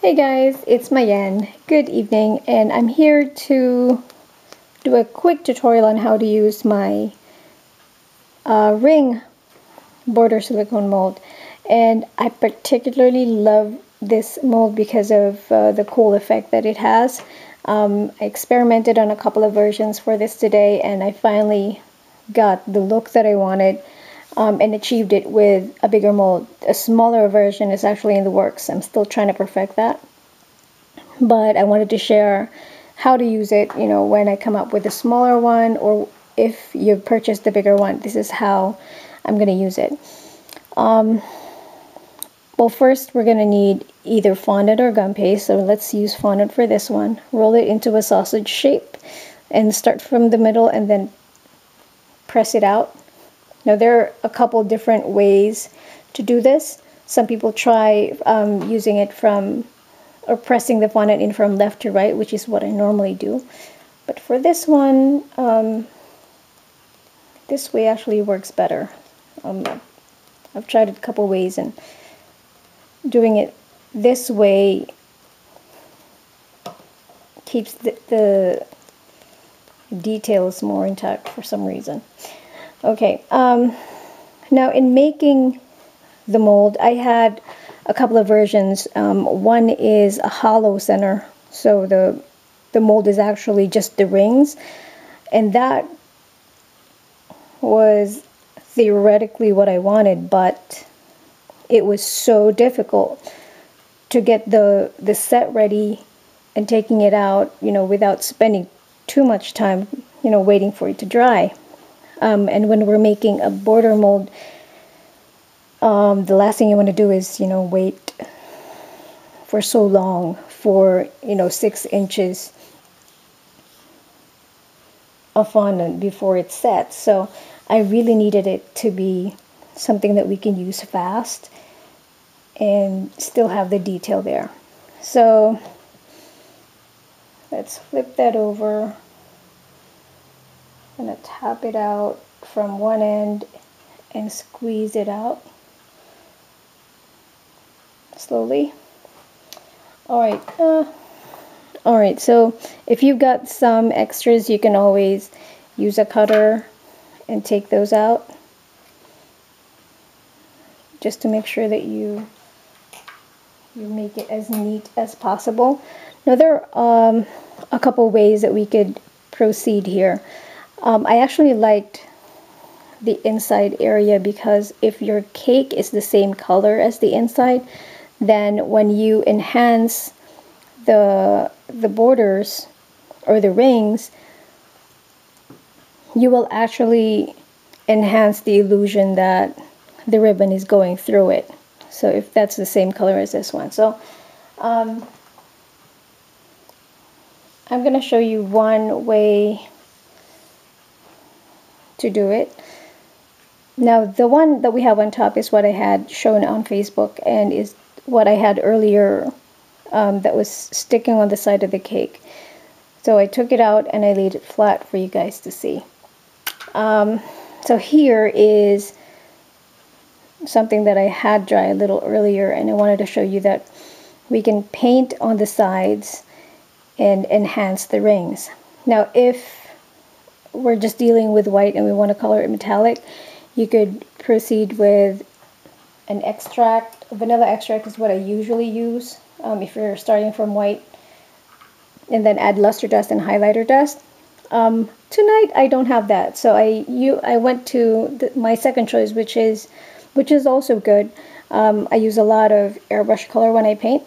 Hey guys, it's Mayen. Good evening, and I'm here to do a quick tutorial on how to use my ring border silicone mold. And I particularly love this mold because of the cool effect that it has. I experimented on a couple of versions for this today, and I finally got the look that I wanted. And achieved it with a bigger mold. A smaller version is actually in the works. I'm still trying to perfect that. But I wanted to share how to use it, when I come up with a smaller one, or if you purchase the bigger one, this is how I'm going to use it. Well, first we're going to need either fondant or gum paste, so let's use fondant for this one. Roll it into a sausage shape and start from the middle and then press it out. Now there are a couple different ways to do this. Some people try using it from, or pressing the fondant in from left to right, which is what I normally do. But for this one, this way actually works better. I've tried it a couple ways, and doing it this way keeps the details more intact for some reason. Okay, now in making the mold, I had a couple of versions. One is a hollow center, so the mold is actually just the rings, and that was theoretically what I wanted, but it was so difficult to get the set ready and taking it out, without spending too much time, waiting for it to dry. And when we're making a border mold, the last thing you want to do is, wait for so long for, 6 inches of fondant before it sets. So I really needed it to be something that we can use fast and still have the detail there. So let's flip that over. I'm going to tap it out from one end and squeeze it out slowly. Alright, so if you've got some extras, you can always use a cutter and take those out, just to make sure that you make it as neat as possible. Now there are a couple ways that we could proceed here. I actually liked the inside area, because if your cake is the same color as the inside, then when you enhance the borders or the rings, you will actually enhance the illusion that the ribbon is going through it. So if that's the same color as this one. So I'm going to show you one way to do it. Now the one that we have on top is what I had shown on Facebook, and is what I had earlier that was sticking on the side of the cake. So I took it out and I laid it flat for you guys to see. So here is something that I had dry a little earlier, and I wanted to show you that we can paint on the sides and enhance the rings. Now if we're just dealing with white and we want to color it metallic, you could proceed with an extract. Vanilla extract is what I usually use if you're starting from white, and then add luster dust and highlighter dust. Tonight I don't have that, so I went to my second choice, which is also good. I use a lot of airbrush color when I paint,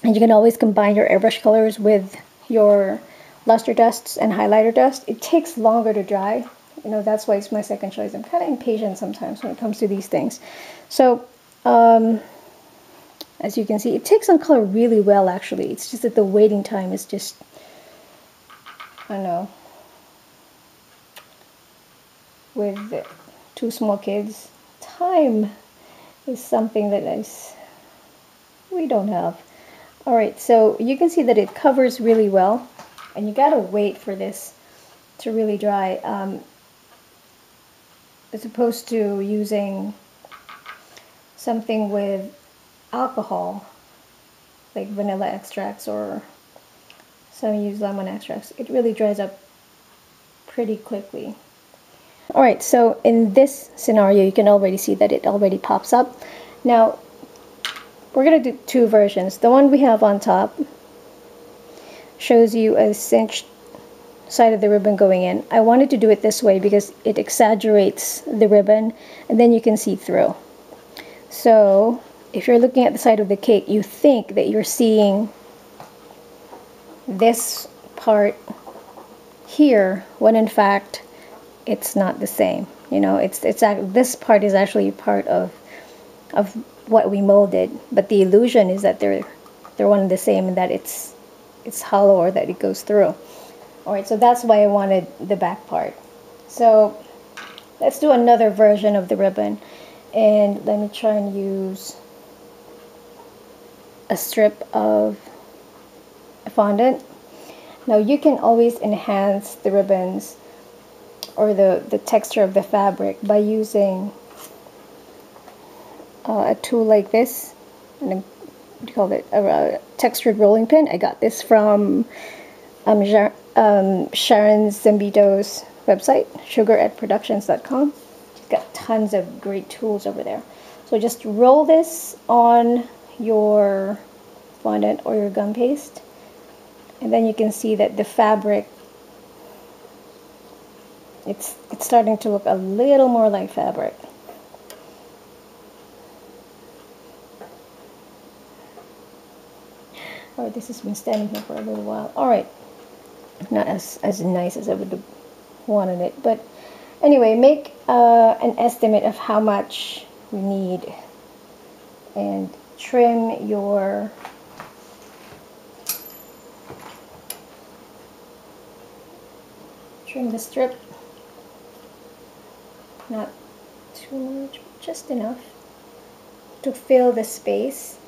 and you can always combine your airbrush colors with your luster dusts and highlighter dust. It takes longer to dry. That's why it's my second choice. I'm kind of impatient sometimes when it comes to these things. So as you can see, it takes on color really well, actually. It's just that the waiting time is just, I don't know, with 2 small kids, time is something that we don't have. Alright, so you can see that it covers really well, and you gotta wait for this to really dry, as opposed to using something with alcohol. like vanilla extracts, or some use lemon extracts, it really dries up pretty quickly. Alright, so in this scenario, you can already see that it already pops up. Now, we're going to do two versions. The one we have on top shows you a cinched side of the ribbon going in. I wanted to do it this way because it exaggerates the ribbon and then you can see through. So if you're looking at the side of the cake, you think that you're seeing this part here, when in fact it's not the same. You know, this part is actually part of what we molded, but the illusion is that they're one and the same, and that it's hollow, or that it goes through. Alright, so that's why I wanted the back part. So let's do another version of the ribbon, and let me try and use a strip of fondant. Now you can always enhance the ribbons or the texture of the fabric by using a tool like this, and what do you call it, a textured rolling pin. I got this from Sharon Zambito's website, sugaratproductions.com. She's got tons of great tools over there. So just roll this on your fondant or your gum paste, and then you can see that the fabric, it's starting to look a little more like fabric. Alright, this has been standing here for a little while. Alright, not as nice as I would have wanted it, but anyway, make an estimate of how much we need and trim the strip, not too much, just enough to fill the space,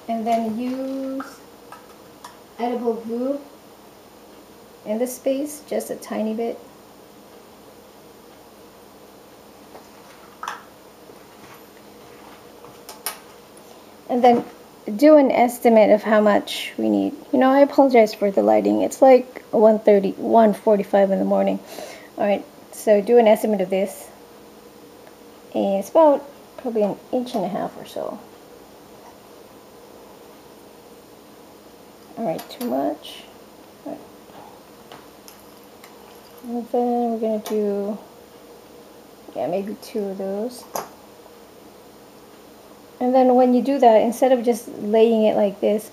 and then use edible glue in the space, just a tiny bit. And then do an estimate of how much we need. You know, I apologize for the lighting. It's like 1:30, 1:45 in the morning. Alright, so do an estimate of this. And it's about probably 1.5 inches or so. Alright, too much. Right. And then we're going to do, maybe 2 of those. And then when you do that, instead of just laying it like this,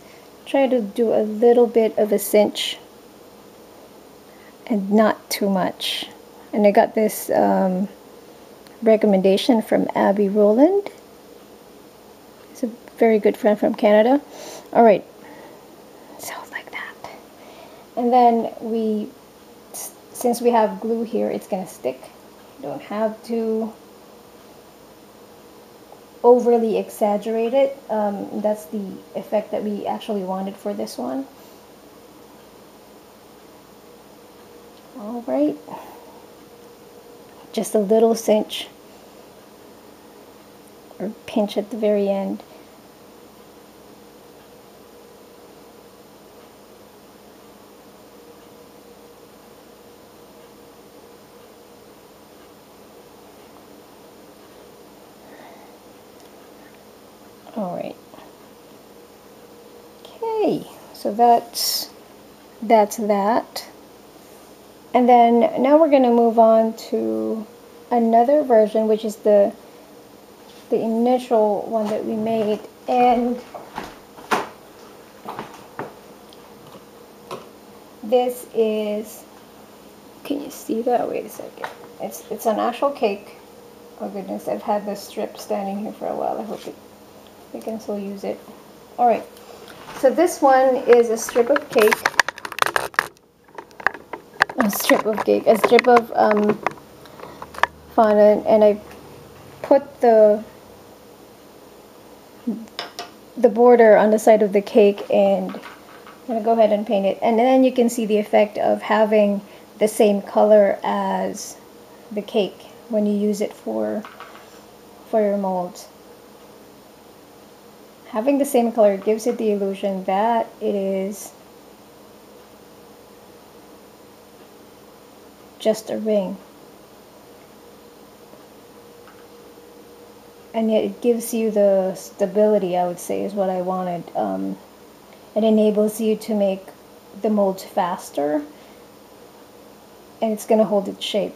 try to do a little bit of a cinch and not too much. And I got this recommendation from Abby Rowland. It's a very good friend from Canada. Alright, so like that. And then since we have glue here, it's going to stick. You don't have to overly exaggerate it. That's the effect that we actually wanted for this one. Alright, just a little cinch or pinch at the very end. Alright. Okay, so that's that. And then now we're going to move on to another version, which is the initial one that we made. And this is, can you see that? Wait a second. It's an actual cake. Oh goodness, I've had this strip standing here for a while. I hope we can still use it. Alright, so this one is a strip of cake. A strip of fondant, and I put the border on the side of the cake, and I'm going to go ahead and paint it. And then you can see the effect of having the same color as the cake when you use it for your molds. having the same color gives it the illusion that it is just a ring. And yet it gives you the stability, I would say, is what I wanted. It enables you to make the molds faster, and it's going to hold its shape.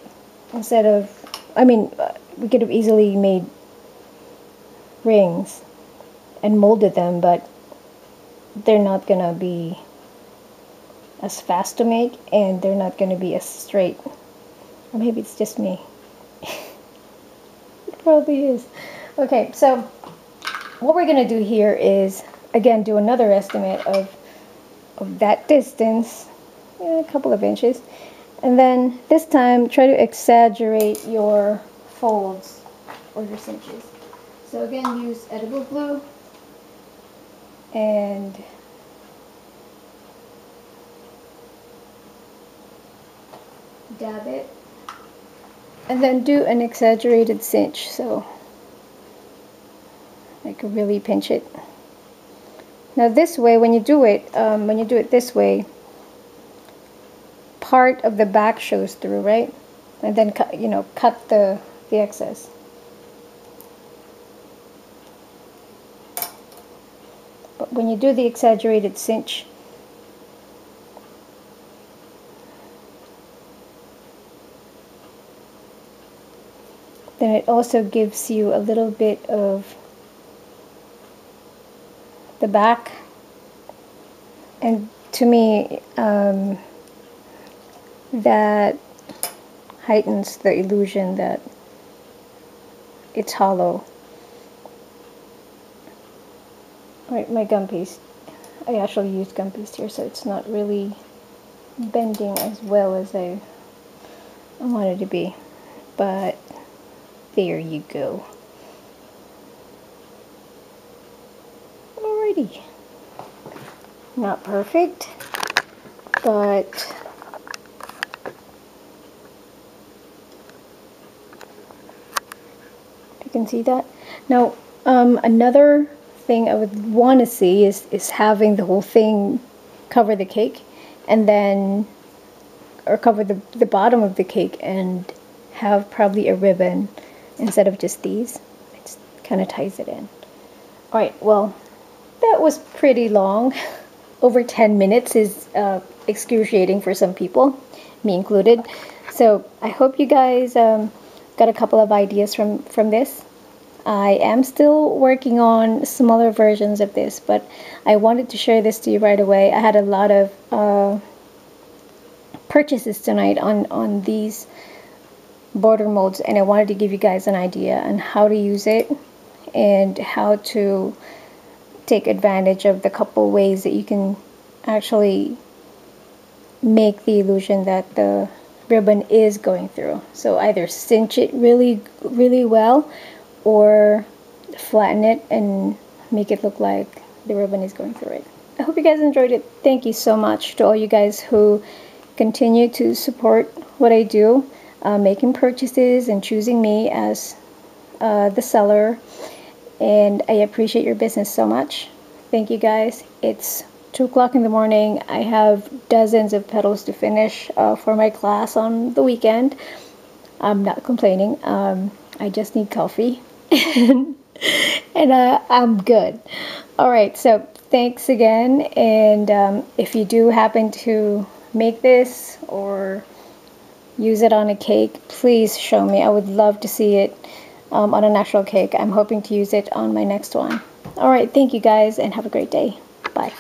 Instead of, I mean, we could have easily made rings and molded them, but they're not going to be as fast to make, and they're not going to be as straight. Or maybe it's just me. It probably is. Okay, so what we're going to do here is, again, do another estimate of that distance, a couple of inches, and then this time try to exaggerate your folds or your cinches. So again, use edible glue and dab it, and then do an exaggerated cinch, so like really pinch it. Now this way, when you do it this way, part of the back shows through, right? And then cut the excess. But when you do the exaggerated cinch, then it also gives you a little bit of the back, and to me that heightens the illusion that it's hollow. Right, my gum paste, I actually used gum paste here, so it's not really bending as well as I want it to be, but there you go. Alrighty, not perfect, but you can see that. Now, another thing I would want to see is having the whole thing cover the cake, and then, or cover the bottom of the cake, and have probably a ribbon instead of just these. It just kind of ties it in. Alright, well, that was pretty long. Over 10 minutes is excruciating for some people, me included. So I hope you guys got a couple of ideas from this. I am still working on smaller versions of this, but I wanted to share this to you right away. I had a lot of purchases tonight on these border molds, and I wanted to give you guys an idea on how to use it and how to take advantage of the couple ways that you can actually make the illusion that the ribbon is going through. So either cinch it really, really well, or flatten it and make it look like the ribbon is going through it. I hope you guys enjoyed it. Thank you so much to all you guys who continue to support what I do, making purchases and choosing me as the seller. And I appreciate your business so much. Thank you guys. It's 2 o'clock in the morning. I have dozens of petals to finish for my class on the weekend. I'm not complaining. I just need coffee. and I'm good. Alright, so thanks again. And if you do happen to make this or use it on a cake, please show me. I would love to see it on an actual cake. I'm hoping to use it on my next one. Alright, thank you guys, and have a great day. Bye.